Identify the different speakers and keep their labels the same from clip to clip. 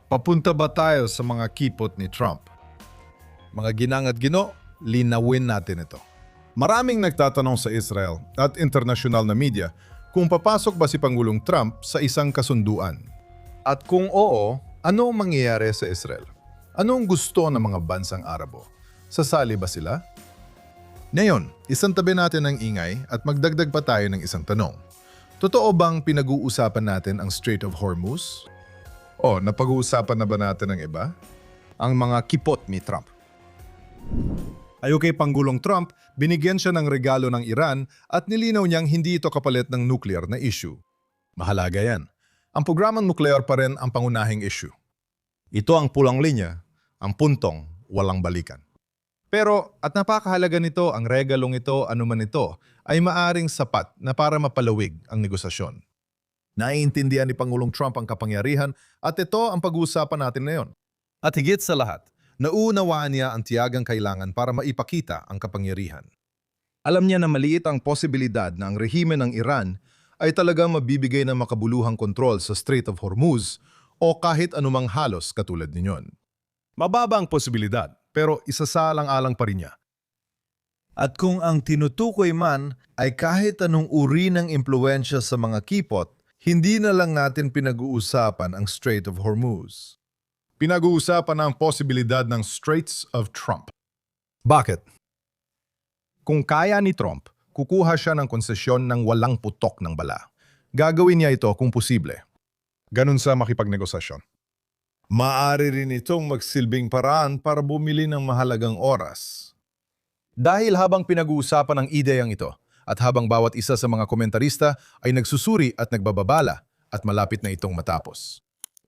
Speaker 1: Papunta ba tayo sa mga kipot ni Trump? Mga ginang at gino, linawin natin ito. Maraming nagtatanong sa Israel at internasyonal na media kung papasok ba si Pangulong Trump sa isang kasunduan. At kung oo, ano ang mangyayari sa Israel? Ano ang gusto ng mga bansang Arabo? Sasali ba sila? Ngayon, isang tabi natin ang ingay at magdagdag pa tayo ng isang tanong. Totoo bang pinag-uusapan natin ang Strait of Hormuz? O, napag-uusapan na ba natin ang iba? Ang mga kipot ni Trump. Ayon kay Pangulong Trump, binigyan siya ng regalo ng Iran at nilinaw niyang hindi ito kapalit ng nuclear na issue. Mahalaga yan. Ang programang nuclear pa rin ang pangunahing issue. Ito ang pulang linya, ang puntong walang balikan. Pero at napakahalaga nito, ang regalong ito, anuman ito, ay maaring sapat na para mapalawig ang negosasyon. Naiintindihan ni Pangulong Trump ang kapangyarihan at ito ang pag-uusapan natin ngayon. At higit sa lahat, naunawaan niya ang tiyagang kailangan para maipakita ang kapangyarihan. Alam niya na maliit ang posibilidad na ang rehime ng Iran ay talagang mabibigay ng makabuluhang kontrol sa Strait of Hormuz o kahit anumang halos katulad ninyon. Mababa ang posibilidad, pero isasalang-alang pa rin niya. At kung ang tinutukoy man ay kahit anong uri ng impluensya sa mga kipot, hindi na lang natin pinag-uusapan ang Strait of Hormuz. Pinag-uusapan ang posibilidad ng Straits of Trump. Bakit? Kung kaya ni Trump, kukuha siya ng konsesyon ng walang putok ng bala. Gagawin niya ito kung posible. Ganun sa makipagnegosasyon. Maaari rin itong magsilbing paraan para bumili ng mahalagang oras. Dahil habang pinag-uusapan ang ideyang ito, at habang bawat isa sa mga komentarista ay nagsusuri at nagbababala at malapit na itong matapos.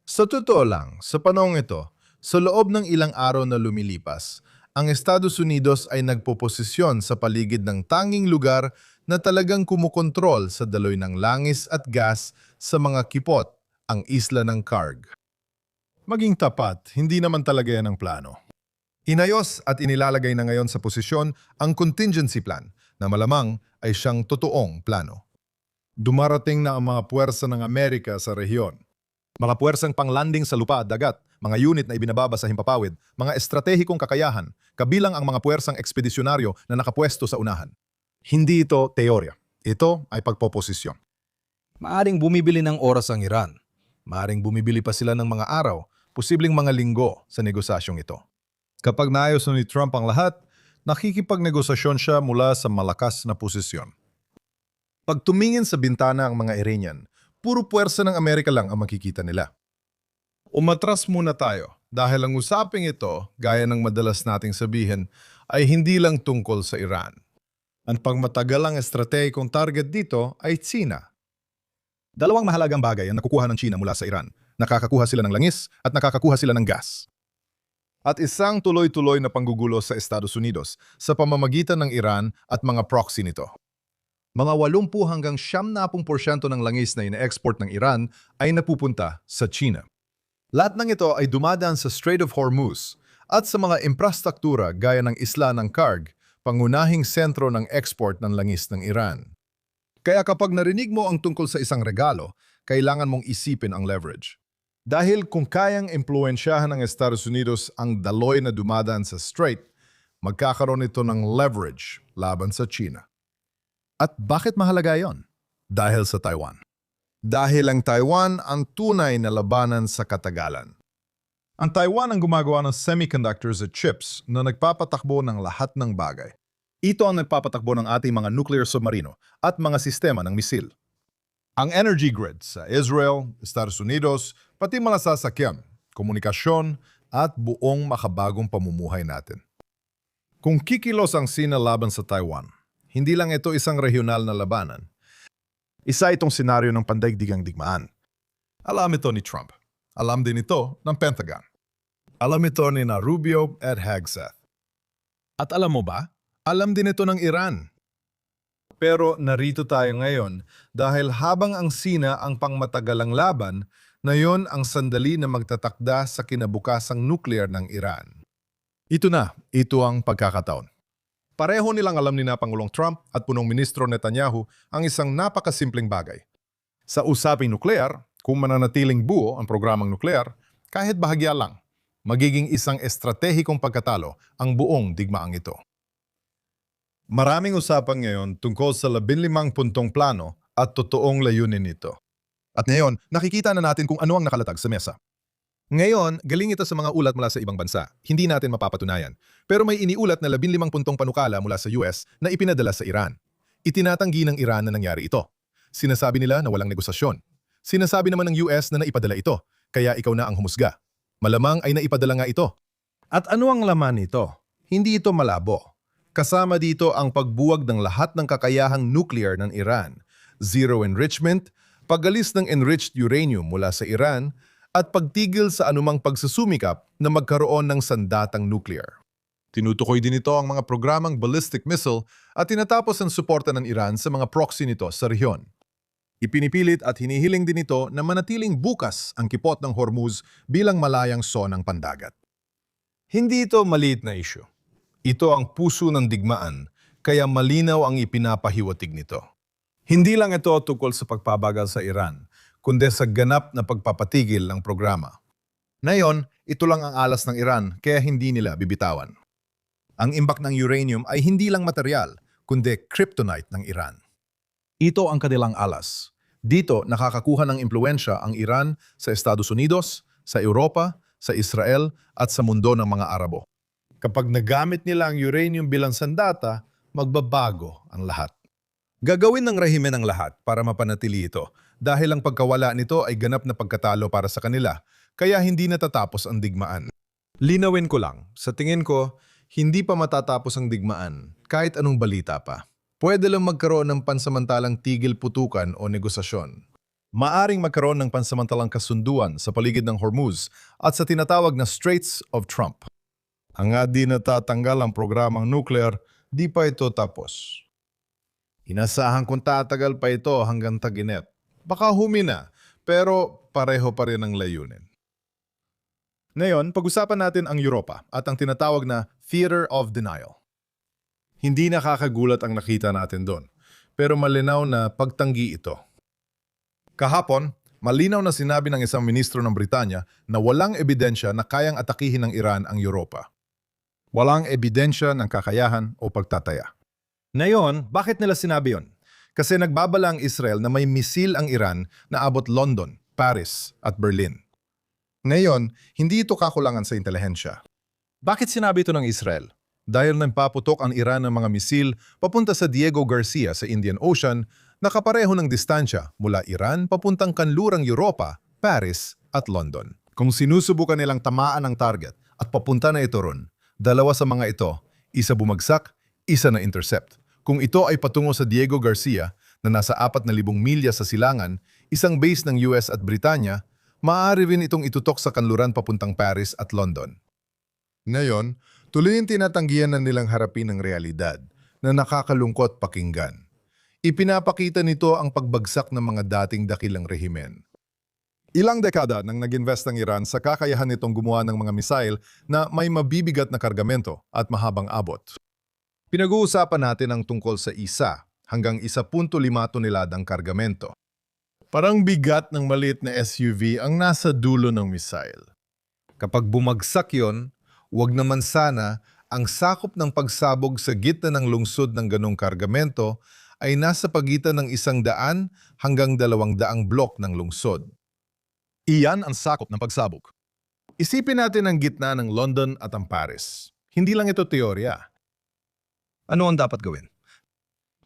Speaker 1: Sa totoo lang, sa panahong ito, sa loob ng ilang araw na lumilipas, ang Estados Unidos ay nagpoposisyon sa paligid ng tanging lugar na talagang kumukontrol sa daloy ng langis at gas sa mga kipot, ang isla ng Karg. Maging tapat, hindi naman talaga yan ang plano. Inayos at inilalagay na ngayon sa posisyon ang contingency plan na malamang ay siyang totoong plano. Dumarating na ang mga puwersa ng Amerika sa rehiyon. Mga puwersang panglanding sa lupa at dagat, mga unit na ibinababa sa himpapawid, mga estratehikong kakayahan, kabilang ang mga puwersang ekspedisyonaryo na nakapwesto sa unahan. Hindi ito teorya. Ito ay pagpoposisyon. Maaring bumibili ng oras ang Iran. Maaring bumibili pa sila ng mga araw, posibleng mga linggo sa negosasyong ito. Kapag naayos ni Trump ang lahat, nakikipagnegosasyon siya mula sa malakas na posisyon. Pag tumingin sa bintana ang mga Iranian, puro puwersa ng Amerika lang ang makikita nila. Umatras muna tayo dahil ang usaping ito, gaya ng madalas nating sabihin, ay hindi lang tungkol sa Iran. Ang pangmatagalang estratehikong target dito ay China. Dalawang mahalagang bagay ang nakukuha ng China mula sa Iran. Nakakakuha sila ng langis at nakakakuha sila ng gas. At isang tuloy-tuloy na panggugulo sa Estados Unidos sa pamamagitan ng Iran at mga proxy nito. Mga 80 hanggang 70% ng langis na ina-export ng Iran ay napupunta sa China. Lahat ng ito ay dumadaan sa Strait of Hormuz at sa mga infrastruktura gaya ng isla ng Karg, pangunahing sentro ng export ng langis ng Iran. Kaya kapag narinig mo ang tungkol sa isang regalo, kailangan mong isipin ang leverage. Dahil kung kayang impluensyahan ng Estados Unidos ang daloy na dumadaan sa Strait, magkakaroon ito ng leverage laban sa China. At bakit mahalaga yon? Dahil sa Taiwan. Dahil ang Taiwan ang tunay na labanan sa katagalan. Ang Taiwan ang gumagawa ng semiconductors at chips na nagpapatakbo ng lahat ng bagay. Ito ang nagpapatakbo ng ating mga nuclear submarino at mga sistema ng misil. Ang energy grid sa Israel, Estados Unidos, pati mga sasakyan, komunikasyon at buong makabagong pamumuhay natin. Kung kikilos ang Sina laban sa Taiwan, hindi lang ito isang regional na labanan. Isa itong senaryo ng pandaigdigang digmaan. Alam ito ni Trump. Alam din ito ng Pentagon. Alam ito ni Rubio at Hegseth. At alam mo ba? Alam din ito ng Iran. Pero narito tayo ngayon dahil habang ang Sina ang pangmatagalang laban, na yon ang sandali na magtatakda sa kinabukasang nuclear ng Iran. Ito ang pagkakataon. Pareho nilang alam ni na Pangulong Trump at punong ministro Netanyahu ang isang napakasimpleng bagay. Sa usaping nuklear, kung mananatiling buo ang programang nuklear, Kahit bahagya lang, magiging isang estratehikong pagkatalo ang buong digmaang ito. Maraming usapan ngayon tungkol sa 15 puntong plano at totoong layunin nito.
Speaker 2: At ngayon, nakikita na natin kung ano ang nakalatag sa mesa.
Speaker 1: Ngayon, galing ito sa mga ulat mula sa ibang bansa. Hindi natin mapapatunayan. Pero may iniulat na 15 puntong panukala mula sa US na ipinadala sa Iran. Itinatanggi ng Iran na nangyari ito. Sinasabi nila na walang negosasyon. Sinasabi naman ng US na naipadala ito, kaya ikaw na ang humusga. Malamang ay naipadala nga ito. At ano ang laman nito? Hindi ito malabo. Kasama dito ang pagbuwag ng lahat ng kakayahang nuclear ng Iran, zero enrichment, pag-alis ng enriched uranium mula sa Iran, at pagtigil sa anumang pagsusumikap na magkaroon ng sandatang nuclear. Tinutukoy din ito ang mga programang ballistic missile at tinatapos ang suporta ng Iran sa mga proxy nito sa rehiyon. Ipinipilit at hinihiling din ito na manatiling bukas ang kipot ng Hormuz bilang malayang sonang pandagat. Hindi ito maliit na issue. Ito ang puso ng digmaan, kaya malinaw ang ipinapahiwatig nito. Hindi lang ito tungkol sa pagpabagal sa Iran, kundi sa ganap na pagpapatigil ng programa. Ngayon, ito lang ang alas ng Iran, kaya hindi nila bibitawan. Ang imbak ng uranium ay hindi lang material, kundi kryptonite ng Iran. Ito ang kanilang alas. Dito nakakakuha ng impluensya ang Iran sa Estados Unidos, sa Europa, sa Israel at sa mundo ng mga Arabo. Kapag nagamit nila ang uranium bilang sandata, magbabago ang lahat. Gagawin ng rehimen ang lahat para mapanatili ito dahil ang pagkawala nito ay ganap na pagkatalo para sa kanila, kaya hindi natatapos ang digmaan. Linawin ko lang, sa tingin ko, hindi pa matatapos ang digmaan kahit anong balita pa. Pwede lang magkaroon ng pansamantalang tigil putukan o negosasyon. Maaring magkaroon ng pansamantalang kasunduan sa paligid ng Hormuz at sa tinatawag na Straits of Trump. Hangad di natatanggal ang programang nuclear, di pa ito tapos. Inasahan kung tatagal pa ito hanggang tag-init. Baka humina, pero pareho pa rin ang layunin. Ngayon, pag-usapan natin ang Europa at ang tinatawag na Theater of Denial. Hindi nakakagulat ang nakita natin doon, pero malinaw na pagtanggi ito. Kahapon, malinaw na sinabi ng isang ministro ng Britanya na walang ebidensya na kayang atakihin ng Iran ang Europa. Walang ebidensya ng kakayahan o pagtataya. Ngayon, bakit nila sinabi yon? Kasi nagbabala ang Israel na may misil ang Iran na abot London, Paris at Berlin. Ngayon, hindi ito kakulangan sa intelihensya. Bakit sinabi ito ng Israel? Dahil nagpaputok ang Iran ng mga misil papunta sa Diego Garcia sa Indian Ocean na kapareho ng distansya mula Iran papuntang kanlurang Europa, Paris at London. Kung sinusubukan nilang tamaan ang target at papunta na ito ron, dalawa sa mga ito, isa bumagsak, isa na intercept. Kung ito ay patungo sa Diego Garcia na nasa 4,000 milya sa silangan, isang base ng US at Britanya, maaari rin itong itutok sa kanluran papuntang Paris at London. Ngayon, tuloy tinatanggihan na nilang harapin ang realidad na nakakalungkot pakinggan. Ipinapakita nito ang pagbagsak ng mga dating dakilang rehimen. Ilang dekada nang nag-invest ang Iran sa kakayahan nitong gumawa ng mga misail na may mabibigat na kargamento at mahabang abot. Pinag-uusapan natin ang tungkol sa 1 hanggang 1.5 toneladang kargamento. Parang bigat ng maliit na SUV ang nasa dulo ng misail. Kapag bumagsak yon, wag naman sana ang sakop ng pagsabog sa gitna ng lungsod ng ganong kargamento ay nasa pagitan ng 100 hanggang 200 blok ng lungsod. Iyan ang sakop ng pagsabog. Isipin natin ang gitna ng London at ang Paris. Hindi lang ito teorya. Ano ang dapat gawin?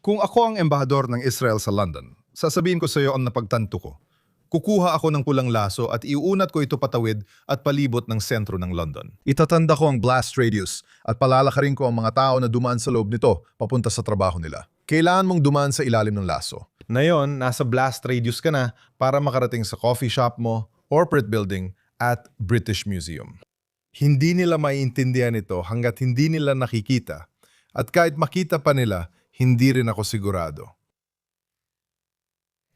Speaker 1: Kung ako ang embahador ng Israel sa London, sasabihin ko sa iyo ang napagtanto ko. Kukuha ako ng pulang laso at iuunat ko ito patawid at palibot ng sentro ng London. Itatanda ko ang blast radius at palalakarin ko ang mga tao na dumaan sa loob nito papunta sa trabaho nila. Kailangan mong dumaan sa ilalim ng laso. Ngayon, nasa blast radius ka na para makarating sa coffee shop mo, corporate building at British Museum. Hindi nila maiintindihan ito hanggat hindi nila nakikita. At kahit makita pa nila, hindi rin ako sigurado.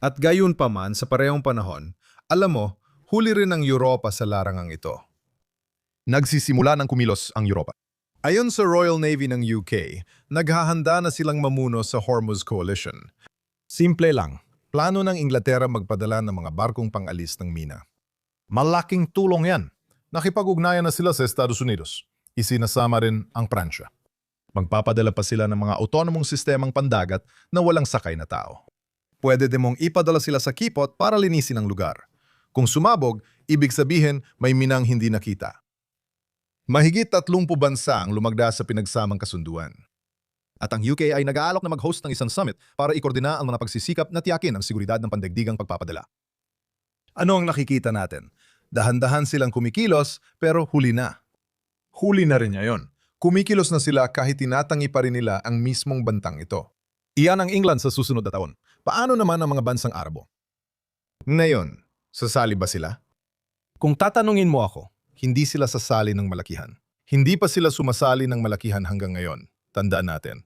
Speaker 1: At gayon pa man sa parehong panahon, alam mo, huli rin ang Europa sa larangang ito. Nagsisimula ng kumilos ang Europa. Ayon sa Royal Navy ng UK, naghahanda na silang mamuno sa Hormuz Coalition. Simple lang, plano ng Inglaterra magpadala ng mga barkong pangalis ng mina. Malaking tulong yan. Nakipag-ugnayan na sila sa Estados Unidos. Isinasama rin ang Pransya. Magpapadala pa sila ng mga autonomong sistemang pandagat na walang sakay na tao. Pwede din mong ipadala sila sa Kipot para linisin ang lugar. Kung sumabog, ibig sabihin may minang hindi nakita. Mahigit 30 bansa ang lumagda sa pinagsamang kasunduan. At ang UK ay nag-aalok na mag-host ng isang summit para ikordina ang mga pagsisikap na tiyakin ang seguridad ng pandaigdigang pagpapadala. Ano ang nakikita natin? Dahan-dahan silang kumikilos pero huli na. Huli na rin niya yun. Kumikilos na sila kahit tinatangi pa rin nila ang mismong bantang ito. Iyan ang England sa susunod na taon. Paano naman ang mga bansang Arabo? Ngayon, sasali ba sila? Kung tatanungin mo ako, hindi sila sasali ng malakihan. Hindi pa sila sumasali ng malakihan hanggang ngayon. Tandaan natin.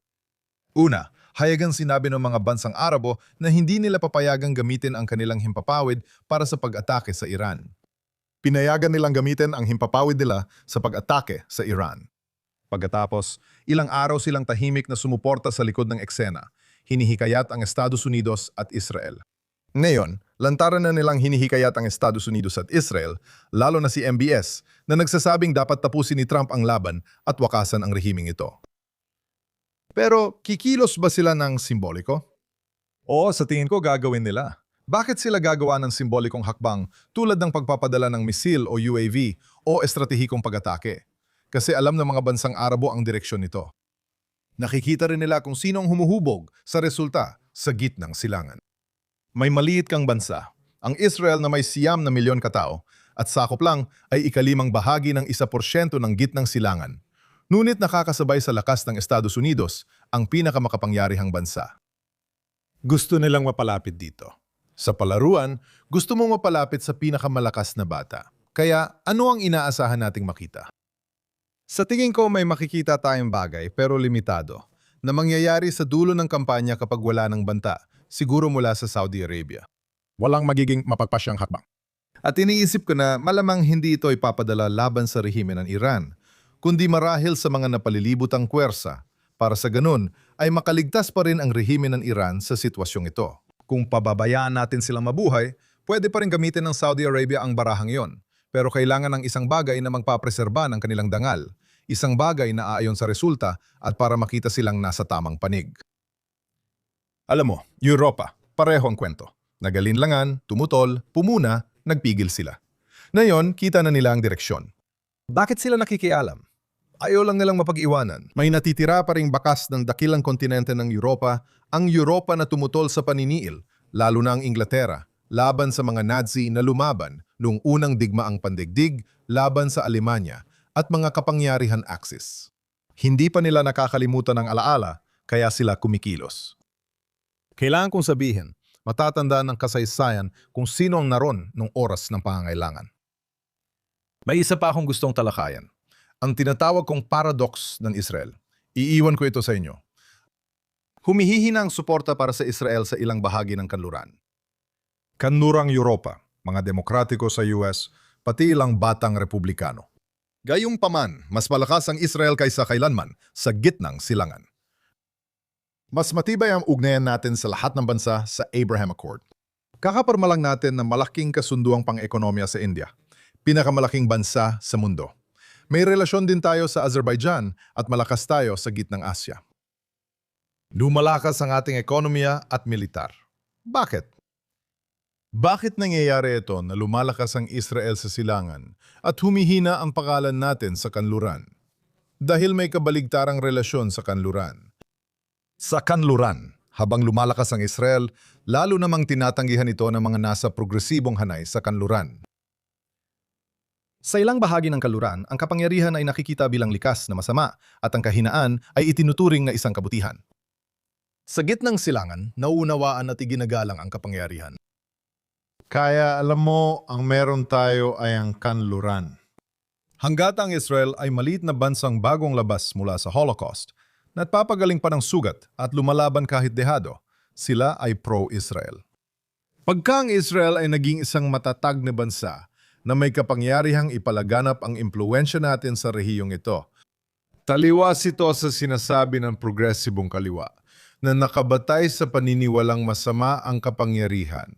Speaker 1: Una, hayagang sinabi ng mga bansang Arabo na hindi nila papayagang gamitin ang kanilang himpapawid para sa pag-atake sa Iran. Pinayagan nilang gamitin ang himpapawid nila sa pag-atake sa Iran. Pagkatapos, ilang araw silang tahimik na sumuporta sa likod ng eksena, hinihikayat ang Estados Unidos at Israel. Ngayon, lantaran na nilang hinihikayat ang Estados Unidos at Israel, lalo na si MBS, na nagsasabing dapat tapusin ni Trump ang laban at wakasan ang rehimeng ito. Pero kikilos ba sila ng simboliko? Oo, sa tingin ko gagawin nila. Bakit sila gagawa ng simbolikong hakbang tulad ng pagpapadala ng misil o UAV o estratehikong pag-atake? Kasi alam ng mga bansang Arabo ang direksyon nito. Nakikita rin nila kung sinong humuhubog sa resulta sa gitnang silangan. May maliit kang bansa, ang Israel na may 9 na milyon katao at sakop lang ay 1/5 bahagi ng 1% ng gitnang silangan. Ngunit nakakasabay sa lakas ng Estados Unidos ang pinakamakapangyarihang bansa. Gusto nilang mapalapit dito. Sa palaruan, gusto mong mapalapit sa pinakamalakas na bata. Kaya ano ang inaasahan nating makita? Sa tingin ko may makikita tayong bagay pero limitado na mangyayari sa dulo ng kampanya kapag wala ng banta, siguro mula sa Saudi Arabia. Walang magiging mapagpasyang hakbang. At iniisip ko na malamang hindi ito ipapadala laban sa rehimen ng Iran, kundi marahil sa mga napalilibutang puwersa para sa ganun ay makaligtas pa rin ang rehimen ng Iran sa sitwasyong ito. Kung pababayaan natin silang mabuhay, pwede pa rin gamitin ng Saudi Arabia ang barahang yon. Pero kailangan ng isang bagay na magpapreserba ng kanilang dangal, isang bagay na aayon sa resulta at para makita silang nasa tamang panig. Alam mo, Europa, pareho ang kwento. Nagalinlangan, tumutol, pumuna, nagpigil sila. Ngayon, kita na nila ang direksyon. Bakit sila nakikialam? Ayaw lang nilang mapag-iwanan. May natitira pa ring bakas ng dakilang kontinente ng Europa, ang Europa na tumutol sa paniniil, lalo na ang Inglaterra, laban sa mga Nazi na lumaban noong unang digmaang pandigdig, laban sa Alemanya at mga kapangyarihan Axis. Hindi pa nila nakakalimutan ang alaala, kaya sila kumikilos. Kailangan kong sabihin, matatandaan ng kasaysayan kung sino ang naroon noong oras ng pangangailangan. May isa pa akong gustong talakayan. Ang tinatawag kong paradox ng Israel. Iiwan ko ito sa inyo. Humihihina ang suporta para sa Israel sa ilang bahagi ng kanluran. Kanlurang Europa, mga demokratiko sa US, pati ilang batang republikano. Gayunpaman, mas malakas ang Israel kaysa kailanman sa gitnang silangan. Mas matibay ang ugnayan natin sa lahat ng bansa sa Abraham Accord. Kakaparma lang natin ng malaking kasunduang pang-ekonomiya sa India, pinakamalaking bansa sa mundo. May relasyon din tayo sa Azerbaijan at malakas tayo sa gitnang Asya. Lumalakas ang ating ekonomiya at militar. Bakit? Bakit nangyayari ito na lumalakas ang Israel sa silangan at humihina ang pangalan natin sa kanluran? Dahil may kabaligtarang relasyon sa kanluran. Sa kanluran, habang lumalakas ang Israel, lalo namang tinatanggihan ito ng mga nasa progresibong hanay sa kanluran. Sa ilang bahagi ng kanluran, ang kapangyarihan ay nakikita bilang likas na masama at ang kahinaan ay itinuturing na isang kabutihan. Sa gitnang silangan, nauunawaan at iginagalang ang kapangyarihan. Kaya alam mo, ang meron tayo ay ang kanluran. Hanggat ang Israel ay maliit na bansang bagong labas mula sa Holocaust, nagpapagaling pa ng sugat at lumalaban kahit dehado, sila ay pro-Israel. Pagka ang Israel ay naging isang matatag na bansa, na may kapangyarihang ipalaganap ang impluwensya natin sa rehiyong ito. Taliwas ito sa sinasabi ng progresibong kaliwa na nakabatay sa paniniwalang masama ang kapangyarihan.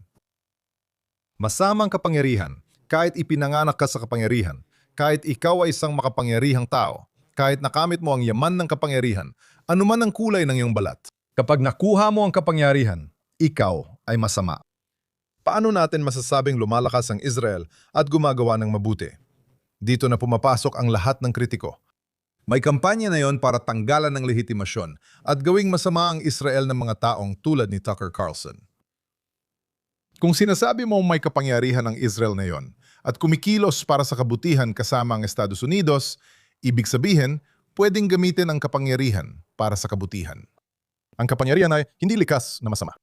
Speaker 1: Masamang kapangyarihan, kahit ipinanganak ka sa kapangyarihan, Kahit ikaw ay isang makapangyarihang tao, kahit nakamit mo ang yaman ng kapangyarihan, anuman ang kulay ng iyong balat. Kapag nakuha mo ang kapangyarihan, ikaw ay masama. Paano natin masasabing lumalakas ang Israel at gumagawa ng mabuti? Dito na pumapasok ang lahat ng kritiko. May kampanya na yon para tanggalan ng lehitimasyon at gawing masama ang Israel ng mga taong tulad ni Tucker Carlson. Kung sinasabi mo may kapangyarihan ang Israel na yon at kumikilos para sa kabutihan kasama ang Estados Unidos, ibig sabihin, pwedeng gamitin ang kapangyarihan para sa kabutihan. Ang kapangyarihan ay hindi likas na masama.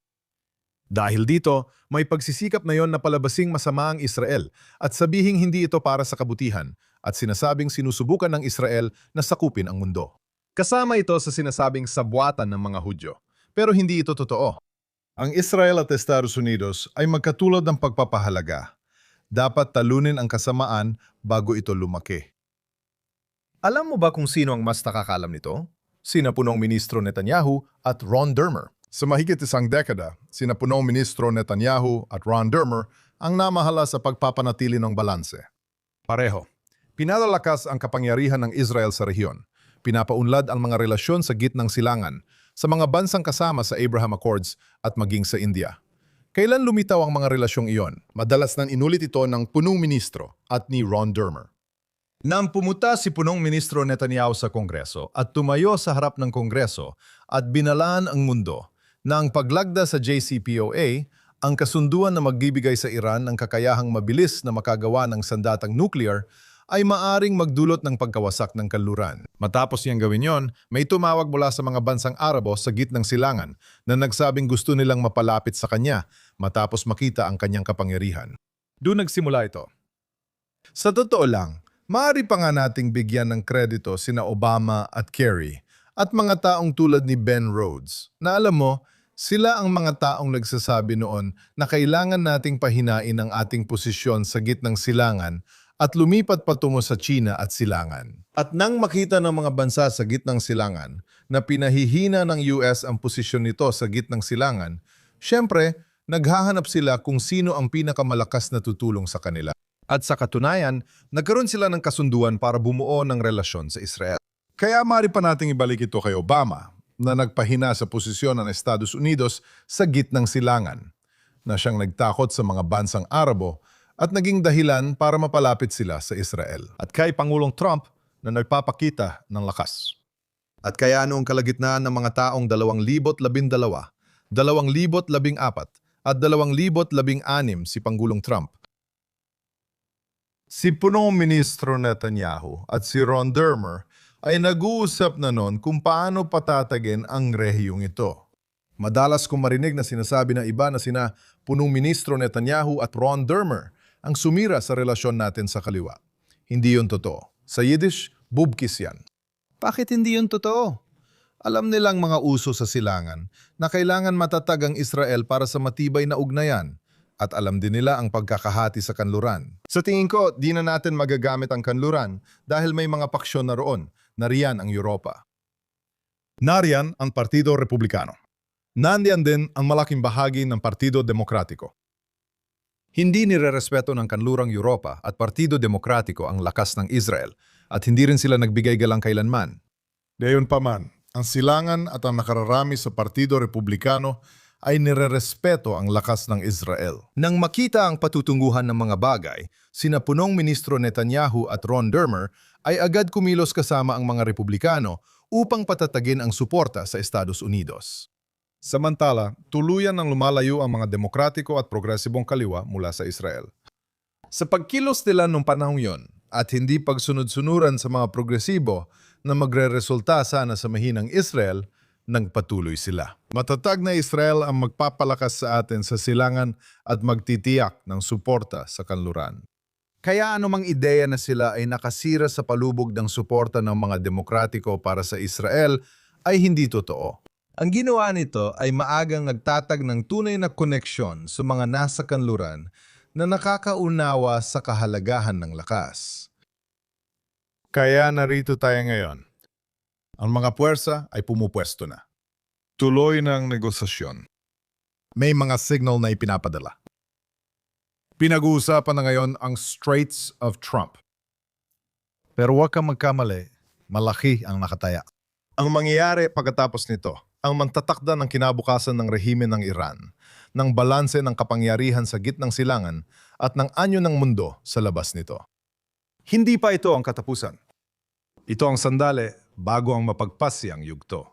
Speaker 1: Dahil dito, may pagsisikap na yon na palabasing masama ang Israel at sabihing hindi ito para sa kabutihan at sinasabing sinusubukan ng Israel na sakupin ang mundo. Kasama ito sa sinasabing sabwatan ng mga Hudyo, pero hindi ito totoo. Ang Israel at Estados Unidos ay magkatulad ng pagpapahalaga. Dapat talunin ang kasamaan bago ito lumaki. Alam mo ba kung sino ang mas nakakalam nito? Sina Punong Ministro Netanyahu at Ron Dermer. Sa mahigit isang dekada, sina Punong Ministro Netanyahu at Ron Dermer ang namahala sa pagpapanatili ng balanse. Pareho, pinalalakas ang kapangyarihan ng Israel sa rehiyon. Pinapaunlad ang mga relasyon sa gitnang silangan, sa mga bansang kasama sa Abraham Accords at maging sa India. Kailan lumitaw ang mga relasyong iyon? Madalas nang inulit ito ng Punong Ministro at ni Ron Dermer. Nang pumunta si Punong Ministro Netanyahu sa Kongreso at tumayo sa harap ng Kongreso at binalaan ang mundo na ang paglagda sa JCPOA, ang kasunduan na magbibigay sa Iran ng kakayahang mabilis na makagawa ng sandatang nuclear, ay maaring magdulot ng pagkawasak ng kanluran. Matapos niyang gawin yon, may tumawag mula sa mga bansang Arabo sa gitnang silangan na nagsabing gusto nilang mapalapit sa kanya matapos makita ang kanyang kapangyarihan. Doon nagsimula ito. Sa totoo lang, maaari pa nga nating bigyan ng kredito sina Obama at Kerry at mga taong tulad ni Ben Rhodes na alam mo, sila ang mga taong nagsasabi noon na kailangan nating pahinain ang ating posisyon sa gitnang silangan at lumipat patungo sa China at silangan. At nang makita ng mga bansa sa gitnang silangan na pinahihina ng US ang posisyon nito sa gitnang silangan, syempre, naghahanap sila kung sino ang pinakamalakas na tutulong sa kanila. At sa katunayan, nagkaroon sila ng kasunduan para bumuo ng relasyon sa Israel. Kaya maaari pa nating ibalik ito kay Obama na nagpahina sa posisyon ng Estados Unidos sa gitnang silangan, na siyang nagtakot sa mga bansang Arabo at naging dahilan para mapalapit sila sa Israel. At kay Pangulong Trump na nagpapakita ng lakas. At kaya noong kalagitnaan ng mga taong 2012, 2014 at 2016 si Pangulong Trump, si Punong Ministro Netanyahu at si Ron Dermer ay nag-uusap na noon kung paano patatagin ang rehiyong ito. Madalas kong marinig na sinasabi ng iba na sina Punong Ministro Netanyahu at Ron Dermer ang sumira sa relasyon natin sa kaliwa. Hindi yun totoo. Sa Yiddish, bubkis yan. Bakit hindi yun totoo? Alam nilang mga uso sa silangan na kailangan matatag ang Israel para sa matibay na ugnayan at alam din nila ang pagkakahati sa kanluran. Sa tingin ko, di na natin magagamit ang kanluran dahil may mga paksyon na roon. Nariyan ang Europa. Nariyan ang Partido Republikano. Nandiyan din ang malaking bahagi ng Partido Demokratiko. Hindi nirerespeto ng kanlurang Europa at Partido Demokratiko ang lakas ng Israel at hindi rin sila nagbigay galang kailanman. Gayon pa man, ang silangan at ang nakararami sa Partido Republikano ay nirerespeto ang lakas ng Israel. Nang makita ang patutunguhan ng mga bagay, sina Punong Ministro Netanyahu at Ron Dermer ay agad kumilos kasama ang mga Republikano upang patatagin ang suporta sa Estados Unidos. Samantala, tuluyan ng lumalayo ang mga demokratiko at progresibong kaliwa mula sa Israel. Sa pagkilos nila nung panahong yon at hindi pagsunod-sunuran sa mga progresibo na magre-resulta sana sa mahinang Israel, nagpatuloy sila. Matatag na Israel ang magpapalakas sa atin sa silangan at magtitiyak ng suporta sa kanluran. Kaya anumang ideya na sila ay nakasira sa palubog ng suporta ng mga demokratiko para sa Israel ay hindi totoo. Ang ginawa nito ay maagang nagtatag ng tunay na koneksyon sa mga nasa kanluran na nakakaunawa sa kahalagahan ng lakas. Kaya narito tayo ngayon. Ang mga puwersa ay pumupwesto na. Tuloy ng negosasyon. May mga signal na ipinapadala. Pinag-uusapan na ngayon ang Straits of Trump. Pero huwag kang magkamali, malaki ang nakataya. Ang mangyayari pagkatapos nito, ang magtatakda ng kinabukasan ng rehimen ng Iran, ng balanse ng kapangyarihan sa gitnang silangan at ng anyo ng mundo sa labas nito. Hindi pa ito ang katapusan. Ito ang sandali bago ang mapagpasi ang yugto.